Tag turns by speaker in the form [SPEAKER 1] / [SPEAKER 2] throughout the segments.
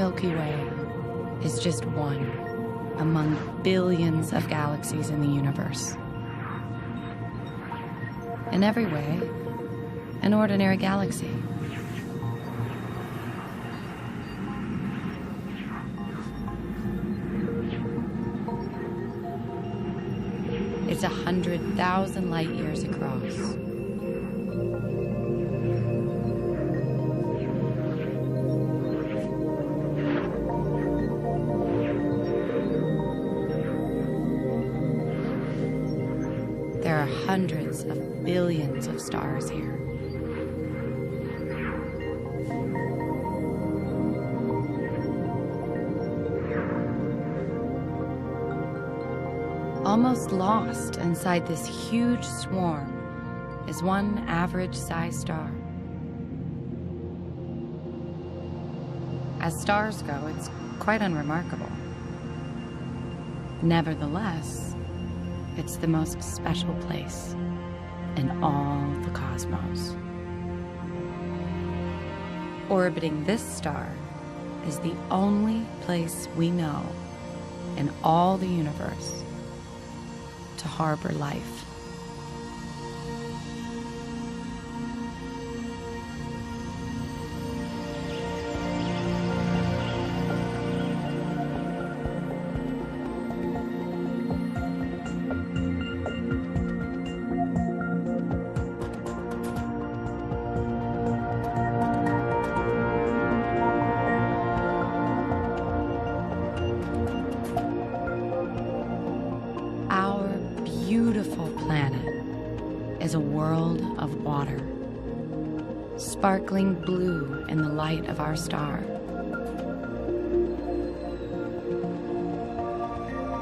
[SPEAKER 1] Milky Way is just one among billions of galaxies in the universe. In every way, an ordinary galaxy. It's 100,000 light years across. There are hundreds of billions of stars here. Almost lost inside this huge swarm is one average-sized star. As stars go, it's quite unremarkable. Nevertheless, it's the most special place in all the cosmos. Orbiting this star is the only place we know in all the universe to harbor life. Beautiful planet is a world of water, sparkling blue in the light of our star.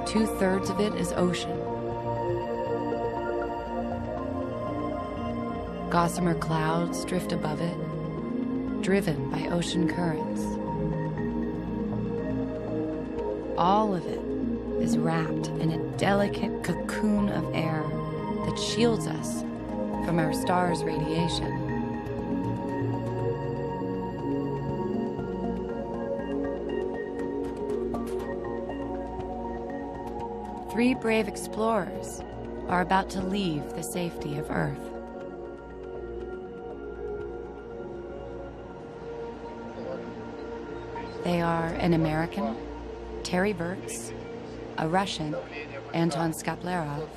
[SPEAKER 1] 2/3 of it is ocean. Gossamer clouds drift above it, driven by ocean currents. All of it is wrapped in a delicate cocoon of air that shields us from our star's radiation. Three brave explorers are about to leave the safety of Earth. They are an American, Terry Virts, a Russian, Anton Skaplerov,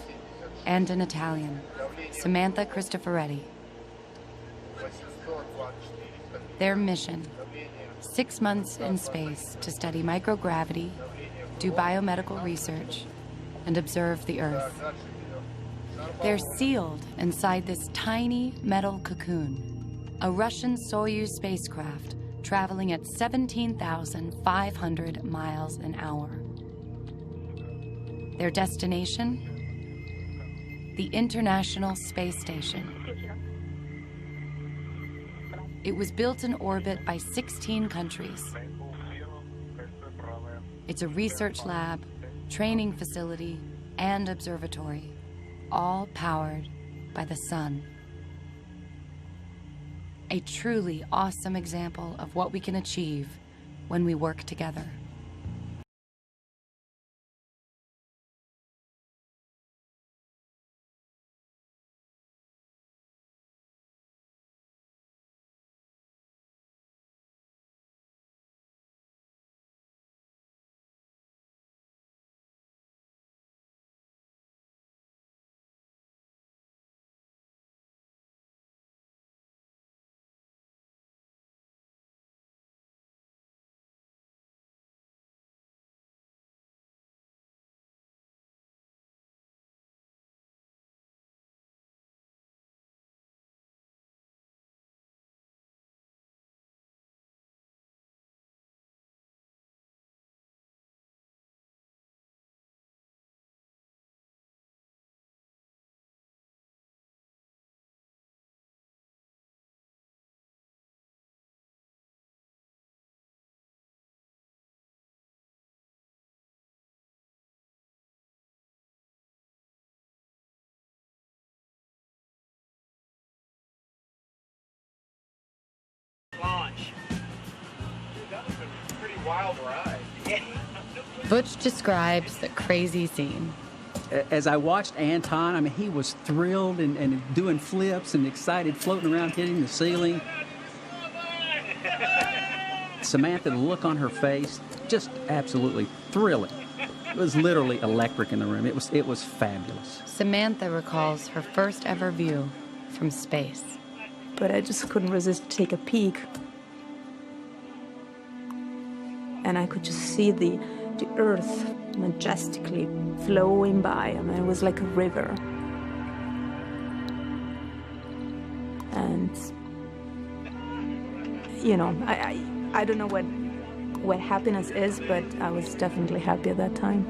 [SPEAKER 1] and an Italian, Samantha Cristoforetti. Their mission, 6 months in space to study microgravity, do biomedical research, and observe the Earth. They're sealed inside this tiny metal cocoon, a Russian Soyuz spacecraft traveling at 17,500 miles an hour. Their destination? The International Space Station. It was built in orbit by 16 countries. It's a research lab, training facility, and observatory, all powered by the sun. A truly awesome example of what we can achieve when we work together. Butch describes the crazy scene.
[SPEAKER 2] As I watched Anton, I mean, he was thrilled and doing flips and excited, floating around, hitting the ceiling. Samantha, the look on her face, just absolutely thrilling. It was literally electric in the room. It was fabulous.
[SPEAKER 1] Samantha recalls her first ever view from space.
[SPEAKER 3] But I just couldn't resist to take a peek. And I could just see the earth majestically flowing by. I mean, it was like a river. And, you know, I don't know what happiness is, but I was definitely happy at that time.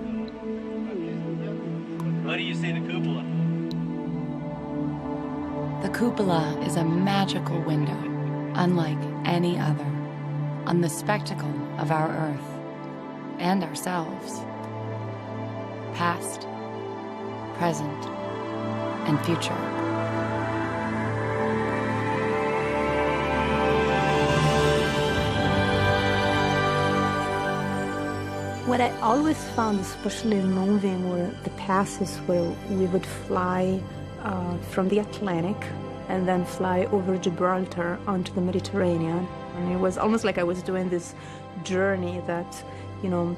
[SPEAKER 4] What do you see the cupola?
[SPEAKER 1] The cupola is a magical window, unlike any other, on the spectacle of our Earth and ourselves. Past, present, and future.
[SPEAKER 3] What I always found especially moving were the passes where we would fly from the Atlantic and then fly over Gibraltar onto the Mediterranean. And it was almost like I was doing this journey that, you know,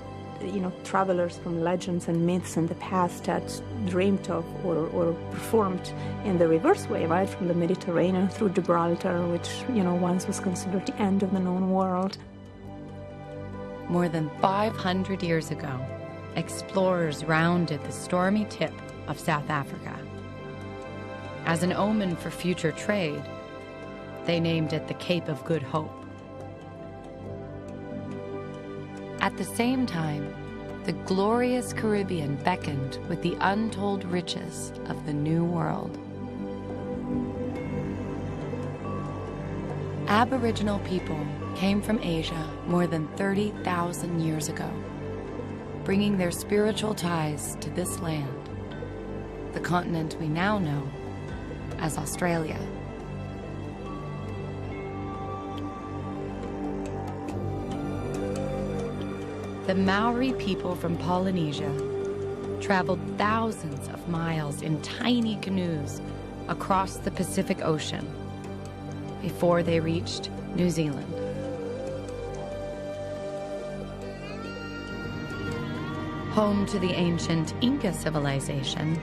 [SPEAKER 3] travelers from legends and myths in the past had dreamed of or performed in the reverse way, right? From the Mediterranean through Gibraltar, which, you know, once was considered the end of the known world.
[SPEAKER 1] More than 500 years ago, explorers rounded the stormy tip of South Africa. As an omen for future trade, they named it the Cape of Good Hope. At the same time, the glorious Caribbean beckoned with the untold riches of the New World. Aboriginal people came from Asia more than 30,000 years ago, bringing their spiritual ties to this land, the continent we now know as Australia. The Maori people from Polynesia traveled thousands of miles in tiny canoes across the Pacific Ocean before they reached New Zealand. Home to the ancient Inca civilization,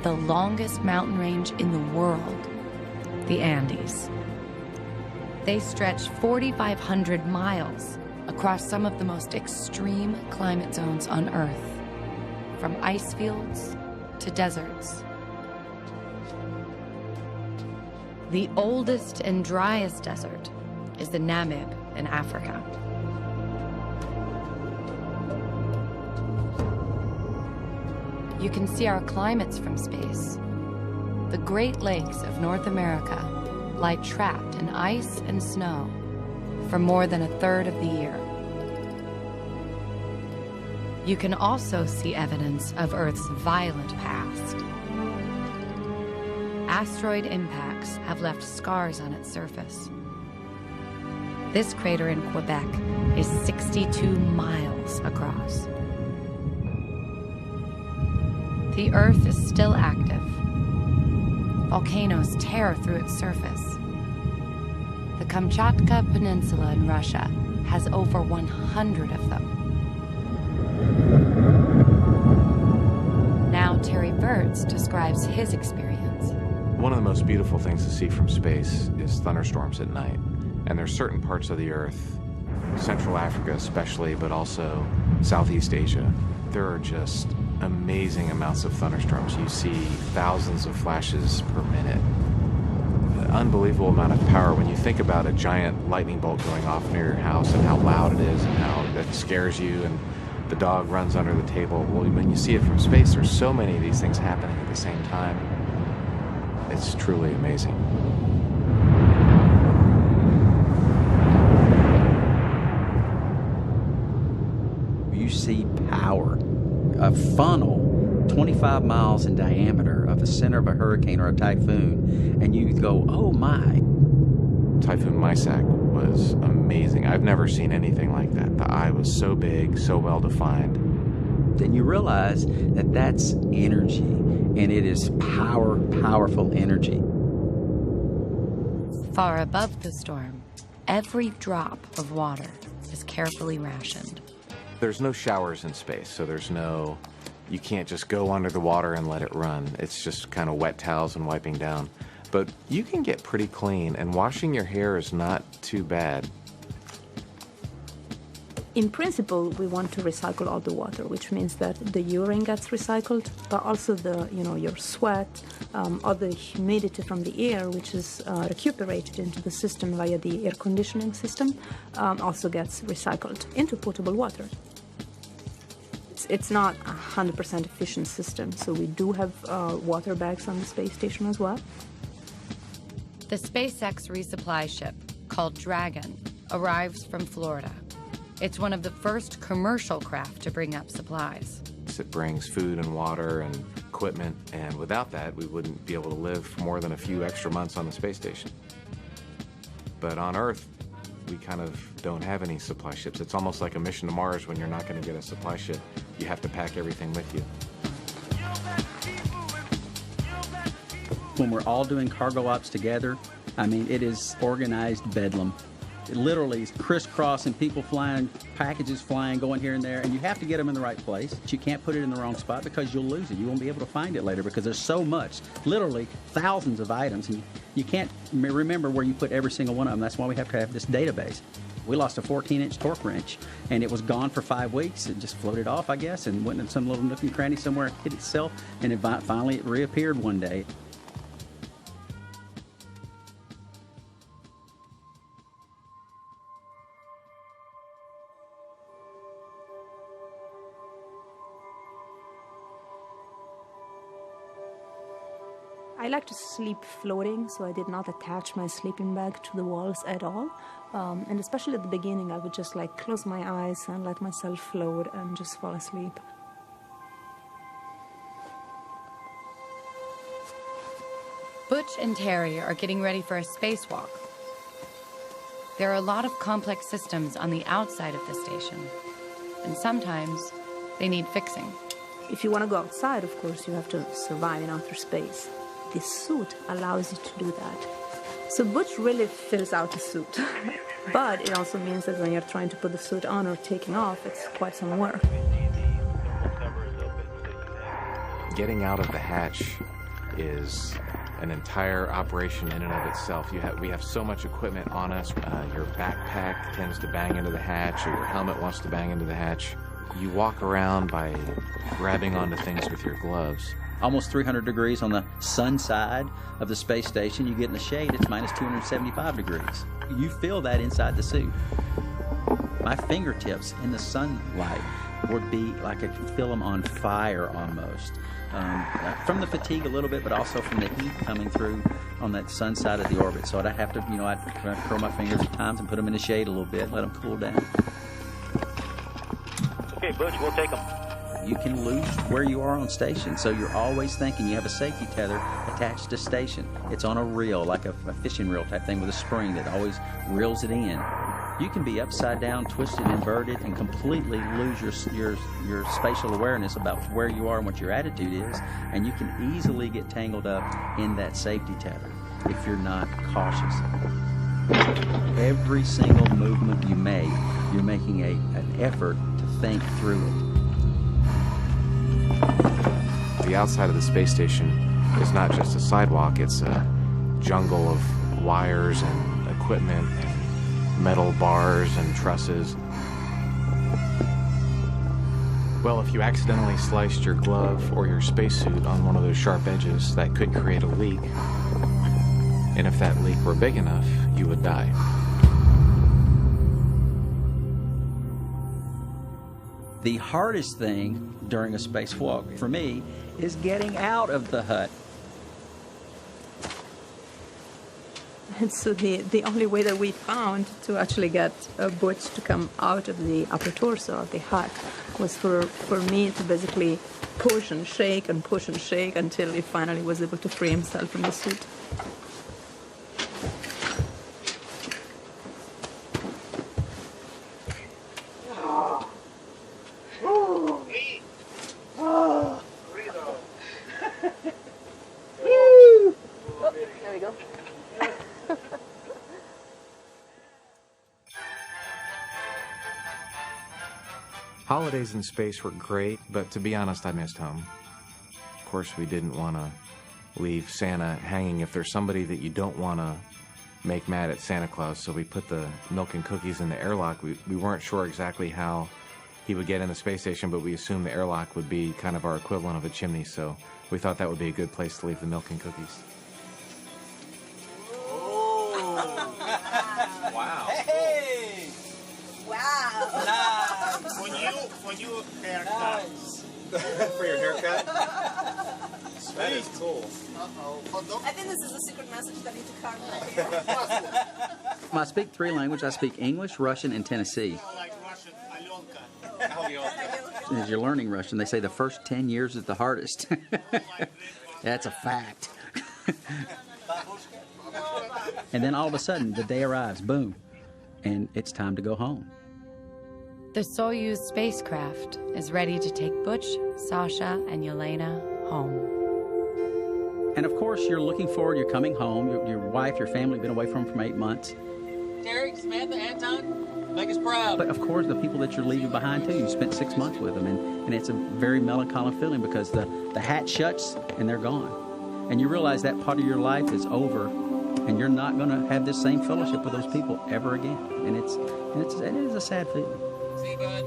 [SPEAKER 1] the longest mountain range in the world, the Andes. They stretch 4,500 miles across some of the most extreme climate zones on Earth, from ice fields to deserts. The oldest and driest desert is the Namib in Africa. You can see our climates from space. The Great Lakes of North America lie trapped in ice and snow for more than a third of the year. You can also see evidence of Earth's violent past. Asteroid impacts have left scars on its surface. This crater in Quebec is 62 miles across. The Earth is still active. Volcanoes tear through its surface. The Kamchatka Peninsula in Russia has over 100 of them. Now Terry Birds describes his experience.
[SPEAKER 5] One of the most beautiful things to see from space is thunderstorms at night. And there's certain parts of the Earth, Central Africa especially, but also Southeast Asia, there are just amazing amounts of thunderstorms. You see thousands of flashes per minute. An unbelievable amount of power when you think about a giant lightning bolt going off near your house and how loud it is and how that scares you and the dog runs under the table. Well, when you see it from space, there's so many of these things happening at the same time. It's truly amazing.
[SPEAKER 2] You see power. A funnel 25 miles in diameter of the center of a hurricane or a typhoon, and you go, oh my.
[SPEAKER 5] Typhoon Mysak was amazing. I've never seen anything like that. The eye was so big, so well defined.
[SPEAKER 2] Then you realize that that's energy, and it is powerful energy.
[SPEAKER 1] Far above the storm, every drop of water is carefully rationed.
[SPEAKER 5] There's no showers in space, so you can't just go under the water and let it run. It's just kind of wet towels and wiping down. But you can get pretty clean, and washing your hair is not too bad.
[SPEAKER 3] In principle, we want to recycle all the water, which means that the urine gets recycled, but also your sweat, or the humidity from the air, which is recuperated into the system via the air conditioning system, also gets recycled into potable water. It's not a 100% efficient system, so we do have water bags on the space station as well.
[SPEAKER 1] The SpaceX resupply ship, called Dragon, arrives from Florida. It's one of the first commercial craft to bring up supplies.
[SPEAKER 5] It brings food and water and equipment, and without that, we wouldn't be able to live for more than a few extra months on the space station. But on Earth, we kind of don't have any supply ships. It's almost like a mission to Mars when you're not going to get a supply ship. You have to pack everything with you.
[SPEAKER 2] When we're all doing cargo ops together, I mean, it is organized bedlam. It literally is crisscrossing, people flying, packages flying, going here and there, and you have to get them in the right place. But you can't put it in the wrong spot because you'll lose it. You won't be able to find it later because there's so much, literally thousands of items, and you can't remember where you put every single one of them. That's why we have to have this database. We lost a 14-inch torque wrench, and it was gone for 5 weeks. It just floated off, I guess, and went in some little nook and cranny somewhere, hit itself, and finally it reappeared one day.
[SPEAKER 3] I like to sleep floating, so I did not attach my sleeping bag to the walls at all. And especially at the beginning, I would just close my eyes and let myself float and just fall asleep.
[SPEAKER 1] Butch and Terry are getting ready for a spacewalk. There are a lot of complex systems on the outside of the station, and sometimes they need fixing.
[SPEAKER 3] If you want to go outside, of course, you have to survive in outer space. This suit allows you to do that. So Butch really fills out the suit. But it also means that when you're trying to put the suit on or taking off, it's quite some work.
[SPEAKER 5] Getting out of the hatch is an entire operation in and of itself. We have so much equipment on us. Your backpack tends to bang into the hatch, or your helmet wants to bang into the hatch. You walk around by grabbing onto things with your gloves.
[SPEAKER 2] Almost 300 degrees on the sun side of the space station. You get in the shade, it's minus 275 degrees. You feel that inside the suit. My fingertips in the sunlight would be like I could feel them on fire almost. From the fatigue a little bit, but also from the heat coming through on that sun side of the orbit. So I'd have to, I'd curl my fingers at times and put them in the shade a little bit, let them cool down.
[SPEAKER 4] Okay, Butch, we'll take them.
[SPEAKER 2] You can lose where you are on station, so you're always thinking you have a safety tether attached to station. It's on a reel, like a fishing reel type thing with a spring that always reels it in. You can be upside down, twisted, inverted, and completely lose your spatial awareness about where you are and what your attitude is, and you can easily get tangled up in that safety tether if you're not cautious. Every single movement you make, you're making an effort to think through it.
[SPEAKER 5] The outside of the space station is not just a sidewalk, it's a jungle of wires and equipment and metal bars and trusses. Well, if you accidentally sliced your glove or your spacesuit on one of those sharp edges, that could create a leak. And if that leak were big enough, you would die.
[SPEAKER 2] The hardest thing during a spacewalk for me is getting out of the hut.
[SPEAKER 3] And so the only way that we found to actually get Butch to come out of the upper torso of the hut was for me to basically push and shake until he finally was able to free himself from the suit.
[SPEAKER 5] holidays in space were great, but to be honest, I missed home. Of course, we didn't want to leave Santa hanging if there's somebody that you don't want to make mad at Santa Claus, so we put the milk and cookies in the airlock. We weren't sure exactly how he would get in the space station, but we assumed the airlock would be kind of our equivalent of a chimney, so we thought that would be a good place to leave the milk and cookies.
[SPEAKER 2] Wow.
[SPEAKER 4] Hey!
[SPEAKER 6] Wow.
[SPEAKER 4] Nice.
[SPEAKER 7] For you haircut.
[SPEAKER 4] Nice.
[SPEAKER 2] For your haircut? That is cool.
[SPEAKER 6] I think this is a secret message that I need to carve my hair.
[SPEAKER 2] Well, I speak 3 languages. I speak English, Russian, and Tennessee.
[SPEAKER 7] Like Russian, Alyonka.
[SPEAKER 2] As you're learning Russian, they say the first 10 years is the hardest. That's a fact. And then all of a sudden, the day arrives, boom, and it's time to go home.
[SPEAKER 1] The Soyuz spacecraft is ready to take Butch, Sasha, and Yelena home.
[SPEAKER 2] And of course, you're looking forward, you're coming home, your wife, your family have been away from for 8 months.
[SPEAKER 4] Derek, Samantha, Anton, make us proud.
[SPEAKER 2] But of course, the people that you're leaving behind too, you spent 6 months with them, and it's a very melancholy feeling because the hatch shuts and they're gone. And you realize that part of your life is over, and you're not going to have this same fellowship with those people ever again. And it is a sad feeling.
[SPEAKER 4] See you, bud.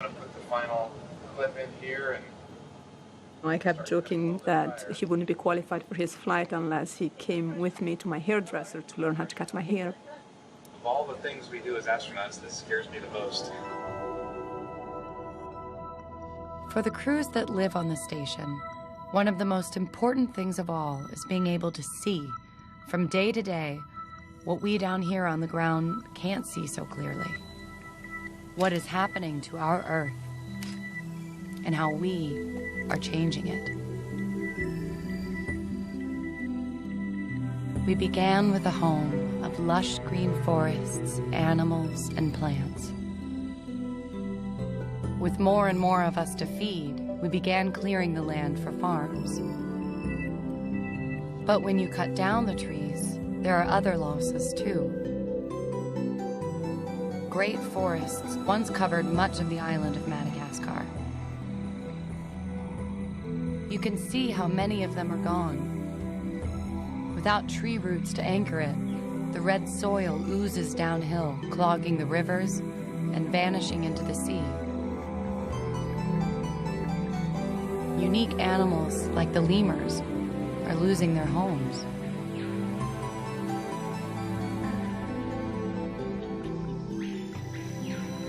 [SPEAKER 5] I'm going to put the final clip in here and
[SPEAKER 3] I kept joking that he wouldn't be qualified for his flight unless he came with me to my hairdresser to learn how to cut my hair.
[SPEAKER 5] of all the things we do as astronauts, this scares me the most.
[SPEAKER 1] For the crews that live on the station, one of the most important things of all is being able to see, from day to day, what we down here on the ground can't see so clearly. What is happening to our Earth, and how we are changing it. We began with a home of lush green forests, animals, and plants. With more and more of us to feed, we began clearing the land for farms. But when you cut down the trees, there are other losses too. Great forests once covered much of the island of Madagascar. You can see how many of them are gone. Without tree roots to anchor it, the red soil oozes downhill, clogging the rivers and vanishing into the sea. Unique animals like the lemurs are losing their homes.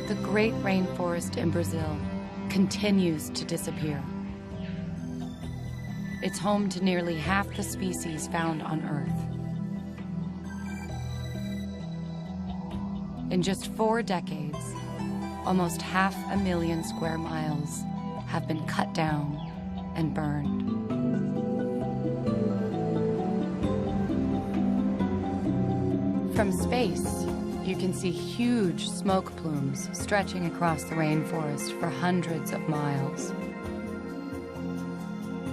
[SPEAKER 1] The great rainforest in Brazil continues to disappear. It's home to nearly half the species found on Earth. In just 4 decades, almost 500,000 square miles have been cut down and burned. From space, you can see huge smoke plumes stretching across the rainforest for hundreds of miles.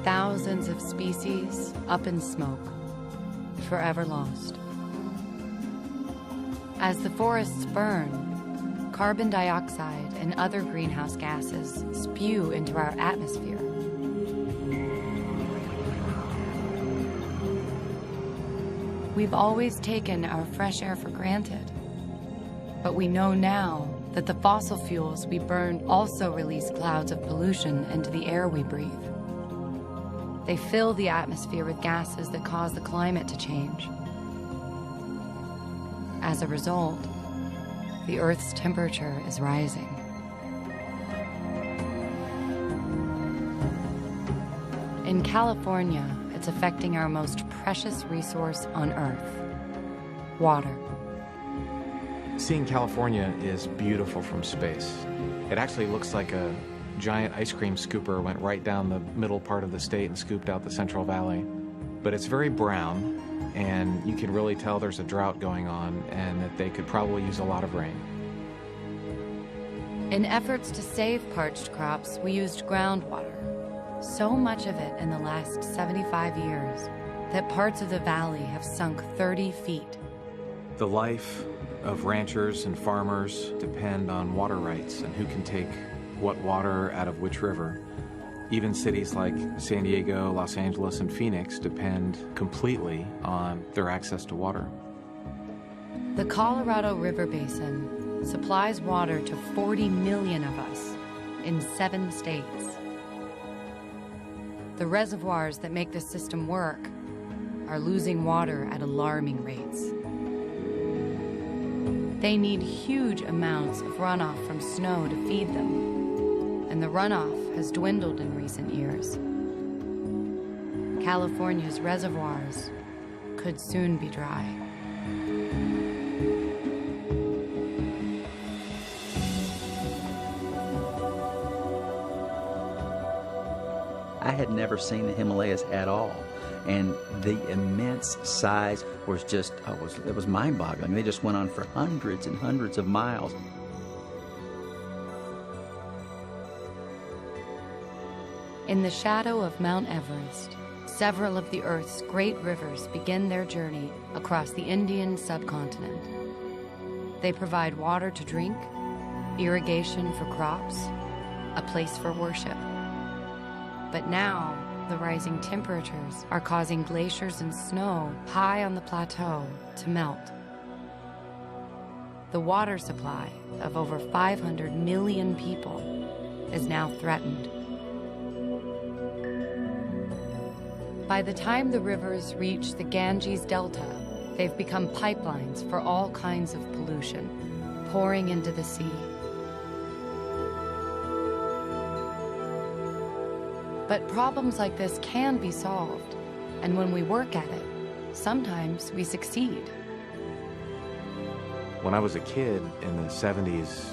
[SPEAKER 1] Thousands of species up in smoke, forever lost. As the forests burn, carbon dioxide and other greenhouse gases spew into our atmosphere. We've always taken our fresh air for granted, but we know now that the fossil fuels we burn also release clouds of pollution into the air we breathe. They fill the atmosphere with gases that cause the climate to change. As a result, the Earth's temperature is rising. In California, it's affecting our most precious resource on Earth, water.
[SPEAKER 5] Seeing California is beautiful from space. It actually looks like a giant ice cream scooper went right down the middle part of the state and scooped out the Central Valley. But it's very brown, and you can really tell there's a drought going on and that they could probably use a lot of rain.
[SPEAKER 1] In efforts to save parched crops, we used groundwater. So much of it in the last 75 years that parts of the valley have sunk 30 feet.
[SPEAKER 5] The life of ranchers and farmers depend on water rights and who can take what water out of which river. Even cities like San Diego, Los Angeles, and Phoenix depend completely on their access to water.
[SPEAKER 1] The Colorado River Basin supplies water to 40 million of us in 7 states. The reservoirs that make the system work are losing water at alarming rates. They need huge amounts of runoff from snow to feed them, and the runoff has dwindled in recent years. California's reservoirs could soon be dry.
[SPEAKER 2] I had never seen the Himalayas at all, and the immense size was just, it was mind-boggling. They just went on for hundreds and hundreds of miles.
[SPEAKER 1] In the shadow of Mount Everest, several of the Earth's great rivers begin their journey across the Indian subcontinent. They provide water to drink, irrigation for crops, a place for worship. But now, the rising temperatures are causing glaciers and snow high on the plateau to melt. The water supply of over 500 million people is now threatened. By the time the rivers reach the Ganges Delta, they've become pipelines for all kinds of pollution, pouring into the sea. But problems like this can be solved, and when we work at it, sometimes we succeed.
[SPEAKER 5] When I was a kid in the 70s,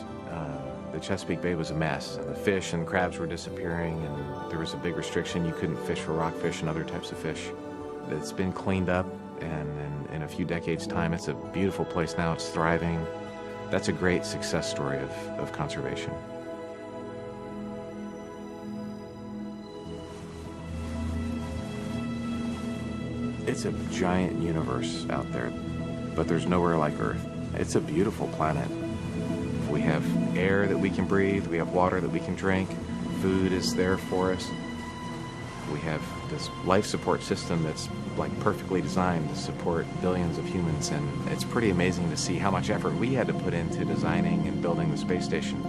[SPEAKER 5] the Chesapeake Bay was a mess. The fish and crabs were disappearing, and there was a big restriction. You couldn't fish for rockfish and other types of fish. It's been cleaned up, and in a few decades' time, it's a beautiful place now. It's thriving. That's a great success story of conservation. It's a giant universe out there, but there's nowhere like Earth. It's a beautiful planet. We have air that we can breathe, we have water that we can drink, food is there for us. We have this life support system that's like perfectly designed to support billions of humans, and it's pretty amazing to see how much effort we had to put into designing and building the space station.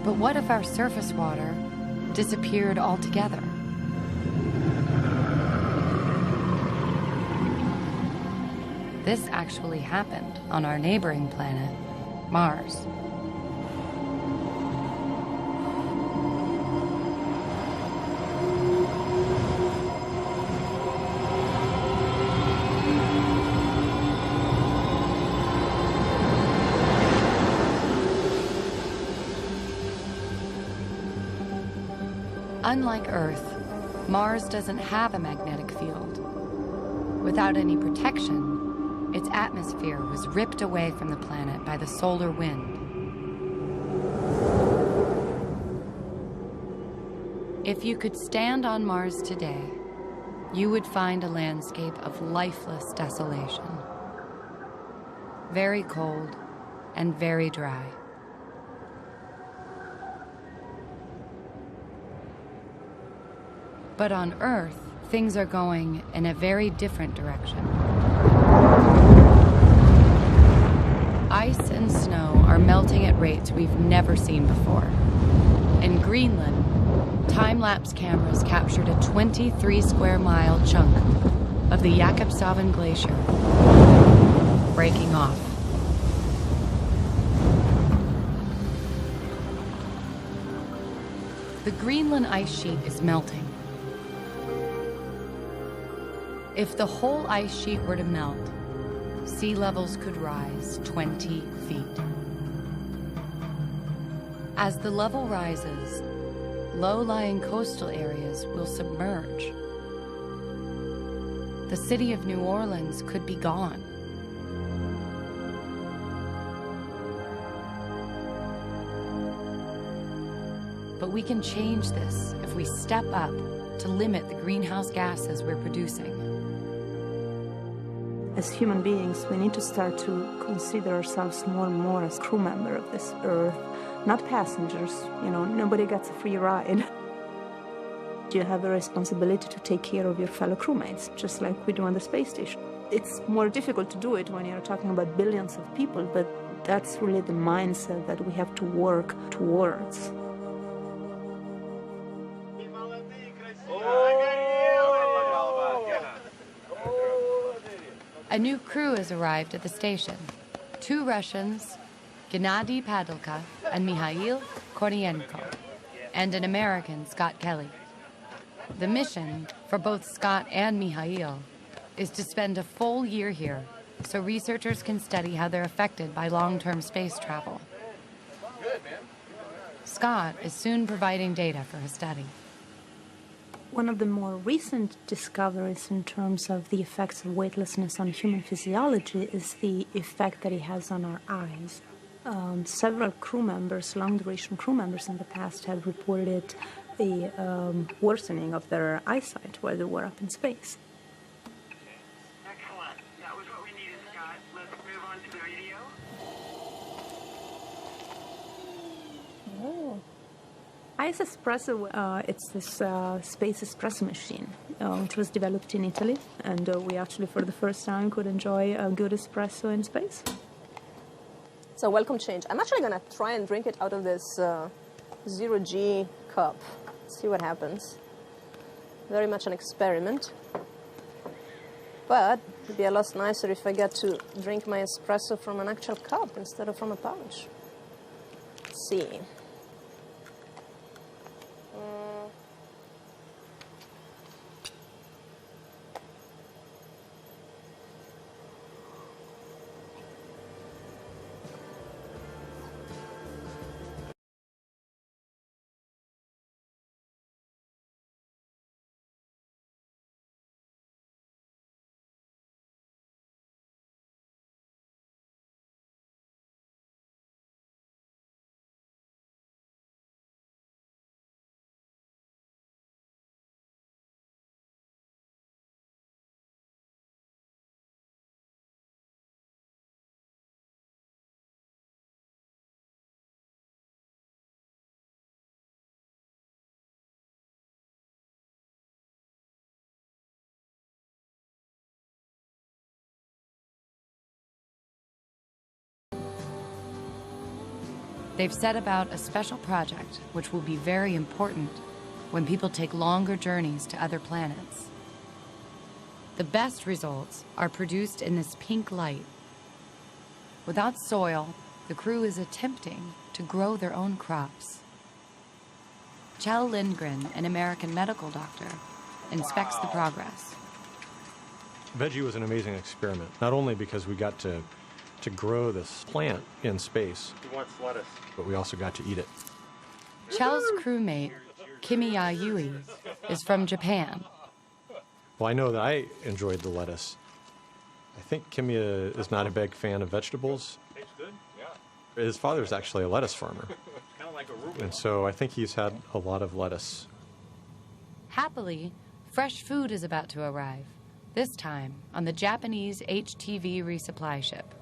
[SPEAKER 1] But what if our surface water disappeared altogether? This actually happened on our neighboring planet, Mars. Unlike Earth, Mars doesn't have a magnetic field. Without any protection, its atmosphere was ripped away from the planet by the solar wind. If you could stand on Mars today, you would find a landscape of lifeless desolation. Very cold and very dry. But on Earth, things are going in a very different direction. Ice and snow are melting at rates we've never seen before. In Greenland, time-lapse cameras captured a 23-square-mile chunk of the Jakobshavn Glacier breaking off. The Greenland ice sheet is melting. If the whole ice sheet were to melt, sea levels could rise 20 feet. As the level rises, low-lying coastal areas will submerge. The city of New Orleans could be gone. But we can change this if we step up to limit the greenhouse gases we're producing.
[SPEAKER 3] As human beings, we need to start to consider ourselves more and more as crew members of this Earth, not passengers. You know, nobody gets a free ride. You have a responsibility to take care of your fellow crewmates, just like we do on the space station. It's more difficult to do it when you're talking about billions of people, but that's really the mindset that we have to work towards.
[SPEAKER 1] A new crew has arrived at the station. 2 Russians, Gennady Padalka and Mikhail Kornienko, and an American, Scott Kelly. The mission for both Scott and Mikhail is to spend a full year here so researchers can study how they're affected by long-term space travel. Scott is soon providing data for his study.
[SPEAKER 3] One of the more recent discoveries in terms of the effects of weightlessness on human physiology is the effect that it has on our eyes. Several crew members, long-duration crew members in the past, have reported the worsening of their eyesight while they were up in space.
[SPEAKER 8] Excellent. That was what we needed, Scott. Let's move on to the video.
[SPEAKER 3] Oh. Ice Espresso, it's this space espresso machine, which was developed in Italy, and we actually, for the first time, could enjoy a good espresso in space.
[SPEAKER 6] It's a welcome change. I'm actually going to try and drink it out of this 0G cup. See what happens. Very much an experiment. But it'd be a lot nicer if I get to drink my espresso from an actual cup instead of from a pouch. Let's see.
[SPEAKER 1] They've set about a special project which will be very important when people take longer journeys to other planets. The best results are produced in this pink light. Without soil, the crew is attempting to grow their own crops. Kjell Lindgren, an American medical doctor, inspects the progress.
[SPEAKER 9] Veggie was an amazing experiment, not only because we got to grow this plant in space,
[SPEAKER 7] He wants lettuce.
[SPEAKER 9] but we also got to eat it.
[SPEAKER 1] Kjell's crewmate, Kimiya Yui, is from Japan.
[SPEAKER 9] Well, I know that I enjoyed the lettuce. I think Kimia is not a big fan of vegetables.
[SPEAKER 7] Tastes good? Yeah.
[SPEAKER 9] His father's actually a lettuce farmer,
[SPEAKER 7] Kind of like a arugula.
[SPEAKER 9] and so I think he's had a lot of lettuce.
[SPEAKER 1] Happily, fresh food is about to arrive, this time on the Japanese HTV resupply ship.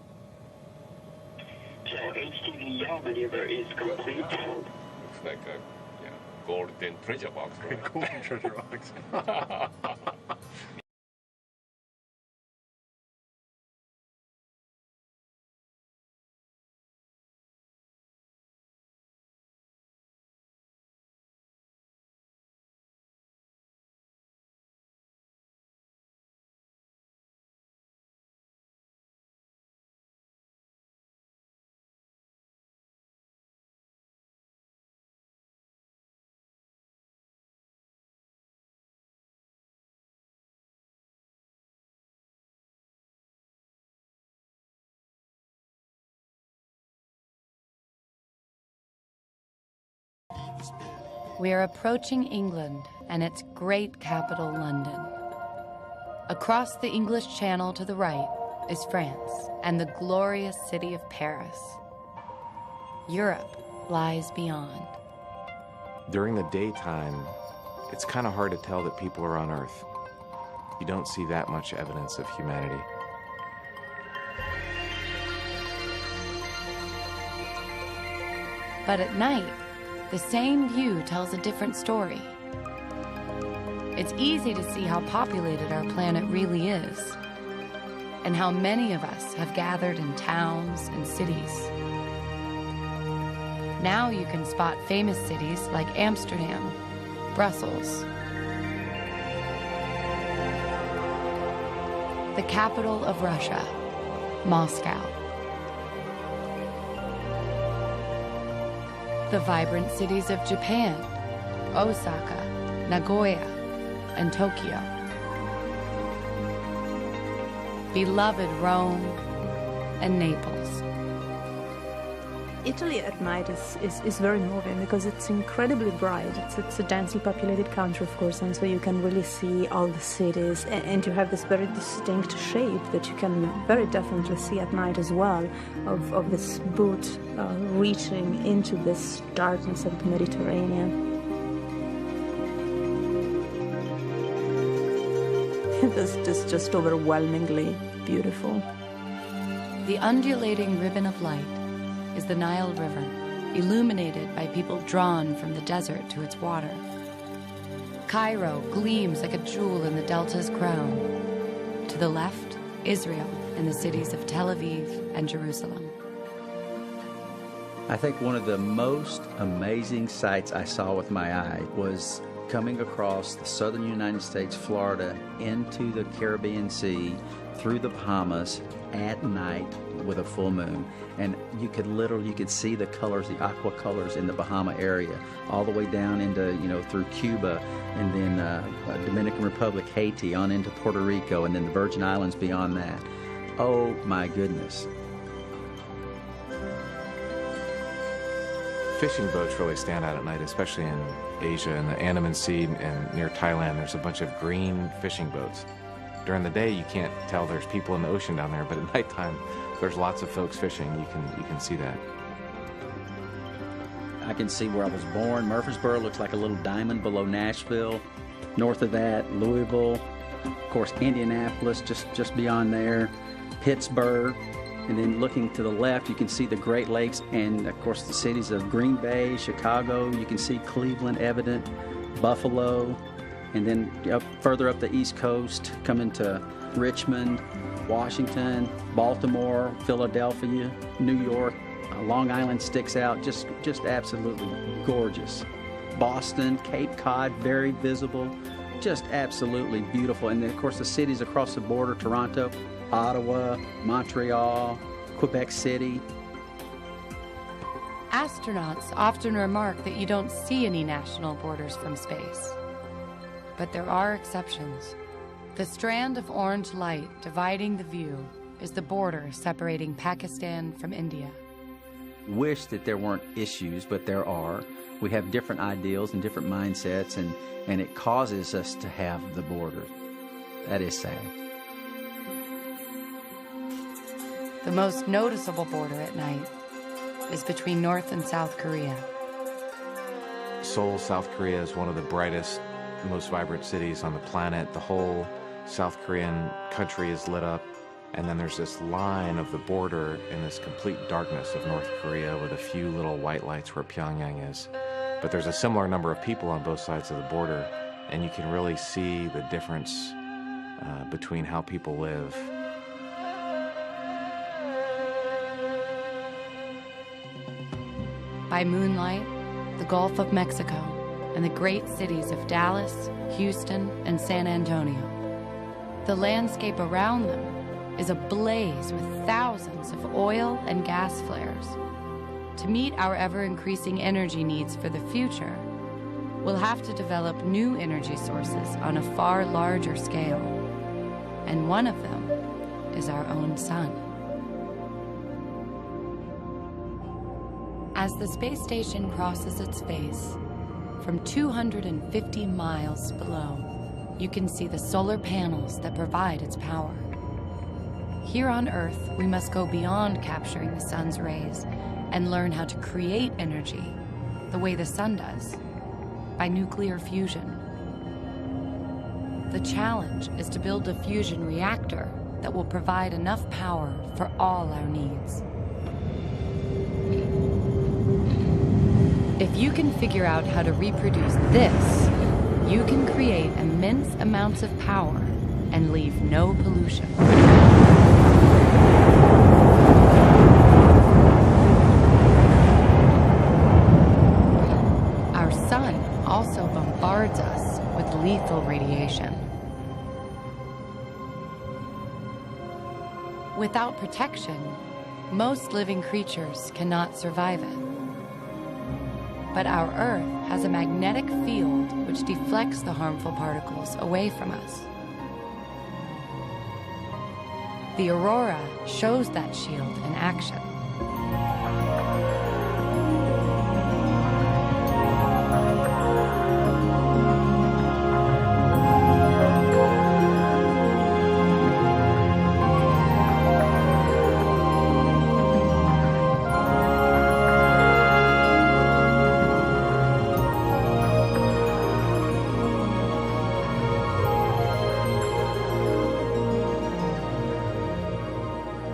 [SPEAKER 8] Okay, Your maneuver is complete.
[SPEAKER 7] Looks like a golden treasure box.
[SPEAKER 9] Golden treasure box.
[SPEAKER 1] We are approaching England and its great capital, London. Across the English Channel to the right is France and the glorious city of Paris. Europe lies beyond.
[SPEAKER 5] During the daytime, it's kind of hard to tell that people are on Earth. You don't see that much evidence of humanity.
[SPEAKER 1] But at night, the same view tells a different story. It's easy to see how populated our planet really is, and how many of us have gathered in towns and cities. Now you can spot famous cities like Amsterdam, Brussels, the capital of Russia, Moscow, the vibrant cities of Japan, Osaka, Nagoya, and Tokyo. Beloved Rome and Naples.
[SPEAKER 3] Italy at night is very moving because it's incredibly bright. It's a densely populated country, of course, and so you can really see all the cities, and you have this very distinct shape that you can very definitely see at night as well, of this boot reaching into this darkness of the Mediterranean. This is just overwhelmingly beautiful.
[SPEAKER 1] The undulating ribbon of light is the Nile River, illuminated by people drawn from the desert to its water. Cairo gleams like a jewel in the delta's crown. To the left, Israel and the cities of Tel Aviv and Jerusalem.
[SPEAKER 2] I think one of the most amazing sights I saw with my eye was coming across the southern United States, Florida, into the Caribbean Sea, through the Bahamas at night with a full moon. And you could see the colors, the aqua colors in the Bahama area, all the way down into, through Cuba, and then Dominican Republic, Haiti, on into Puerto Rico, and then the Virgin Islands beyond that. Oh my goodness.
[SPEAKER 5] Fishing boats really stand out at night, especially in Asia and the Andaman Sea and near Thailand. There's a bunch of green fishing boats. During the day, you can't tell there's people in the ocean down there, but at nighttime, there's lots of folks fishing. You can see that.
[SPEAKER 2] I can see where I was born. Murfreesboro looks like a little diamond below Nashville. North of that, Louisville. Of course, Indianapolis, just beyond there. Pittsburgh. And then looking to the left, you can see the Great Lakes and, of course, the cities of Green Bay, Chicago. You can see Cleveland evident, Buffalo, and then further up the East Coast, coming to Richmond, Washington, Baltimore, Philadelphia, New York. Long Island sticks out, just absolutely gorgeous. Boston, Cape Cod, very visible, just absolutely beautiful. And then, of course, the cities across the border, Toronto, Ottawa, Montreal, Quebec City.
[SPEAKER 1] Astronauts often remark that you don't see any national borders from space. But there are exceptions. The strand of orange light dividing the view is the border separating Pakistan from India.
[SPEAKER 2] Wish that there weren't issues, but there are. We have different ideals and different mindsets, and it causes us to have the border. That is sad.
[SPEAKER 1] The most noticeable border at night is between North and South Korea.
[SPEAKER 5] Seoul, South Korea is one of the brightest, most vibrant cities on the planet. The whole South Korean country is lit up And then there's this line of the border in this complete darkness of North Korea with a few little white lights where Pyongyang is. But there's a similar number of people on both sides of the border, and you can really see the difference between how people live.
[SPEAKER 1] By moonlight, the Gulf of Mexico and the great cities of Dallas, Houston, and San Antonio. The landscape around them is ablaze with thousands of oil and gas flares. To meet our ever-increasing energy needs for the future, we'll have to develop new energy sources on a far larger scale. And one of them is our own sun. As the space station crosses its face, from 250 miles below, you can see the solar panels that provide its power. Here on Earth, we must go beyond capturing the sun's rays and learn how to create energy the way the sun does, by nuclear fusion. The challenge is to build a fusion reactor that will provide enough power for all our needs. If you can figure out how to reproduce this, you can create immense amounts of power and leave no pollution. Our sun also bombards us with lethal radiation. Without protection, most living creatures cannot survive it. But our Earth has a magnetic field which deflects the harmful particles away from us. The aurora shows that shield in action.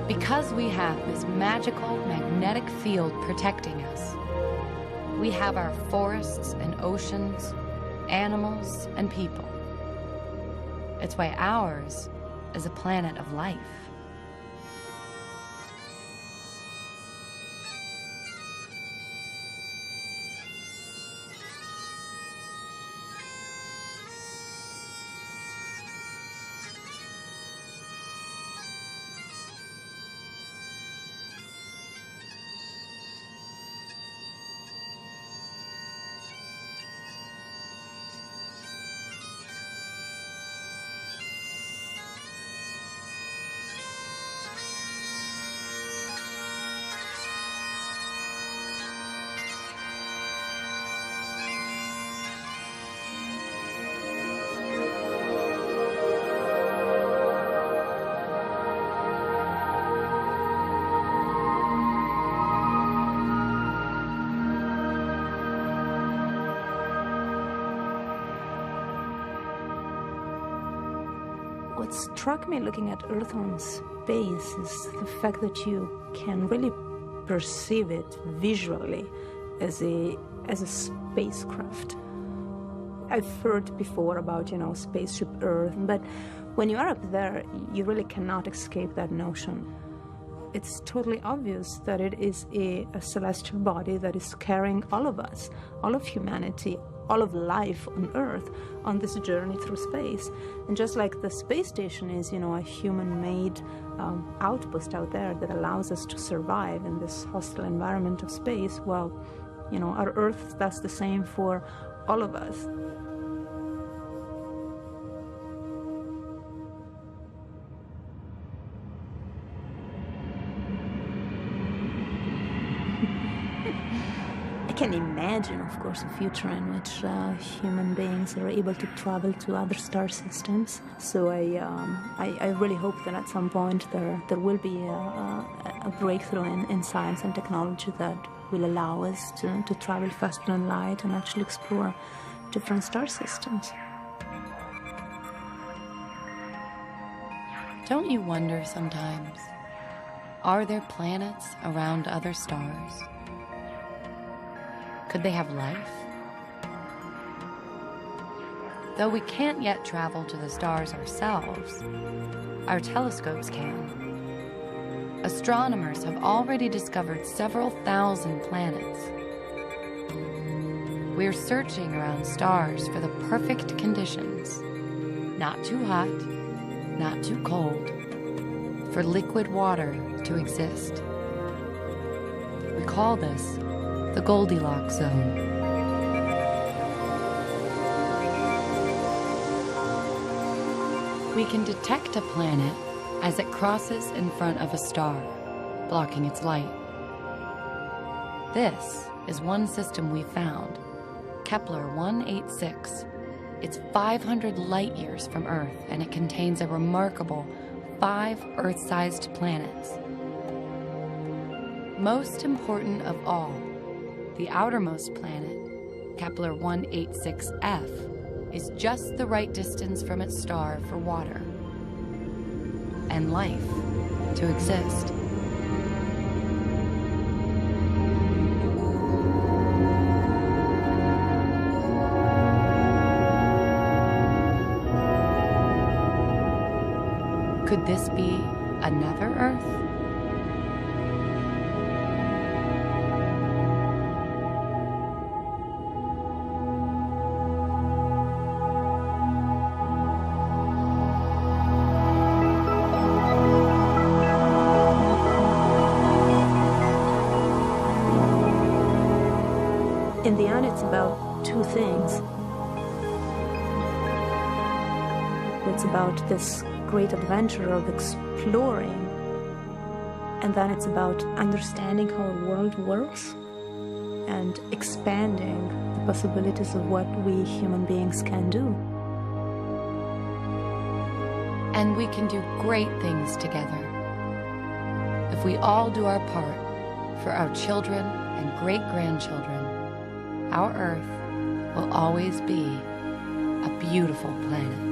[SPEAKER 1] Because we have this magical magnetic field protecting us, we have our forests and oceans, animals and people. It's why ours is a planet of life.
[SPEAKER 3] What struck me looking at Earth on space is the fact that you can really perceive it visually as a spacecraft. I've heard before about, spaceship Earth, but when you are up there, you really cannot escape that notion. It's totally obvious that it is a celestial body that is carrying all of us, all of humanity, all of life on Earth on this journey through space. And just like the space station is, a human-made outpost out there that allows us to survive in this hostile environment of space, well, our Earth does the same for all of us. I can imagine, of course, a future in which human beings are able to travel to other star systems. So I really hope that at some point there will be a breakthrough in science and technology that will allow us to travel faster than light and actually explore different star systems.
[SPEAKER 1] Don't you wonder sometimes, are there planets around other stars? Could they have life? Though we can't yet travel to the stars ourselves, our telescopes can. Astronomers have already discovered several thousand planets. We're searching around stars for the perfect conditions. Not too hot, not too cold, for liquid water to exist. We call this the Goldilocks zone. We can detect a planet as it crosses in front of a star, blocking its light. This is one system we found, Kepler 186. It's 500 light years from Earth, and it contains a remarkable 5 Earth-sized planets. Most important of all, the outermost planet, Kepler 186f, is just the right distance from its star for water and life to exist. Could this be another Earth?
[SPEAKER 3] In the end, it's about two things. It's about this great adventure of exploring, and then it's about understanding how our world works and expanding the possibilities of what we human beings can do.
[SPEAKER 1] And we can do great things together. If we all do our part for our children and great-grandchildren, our Earth will always be a beautiful planet.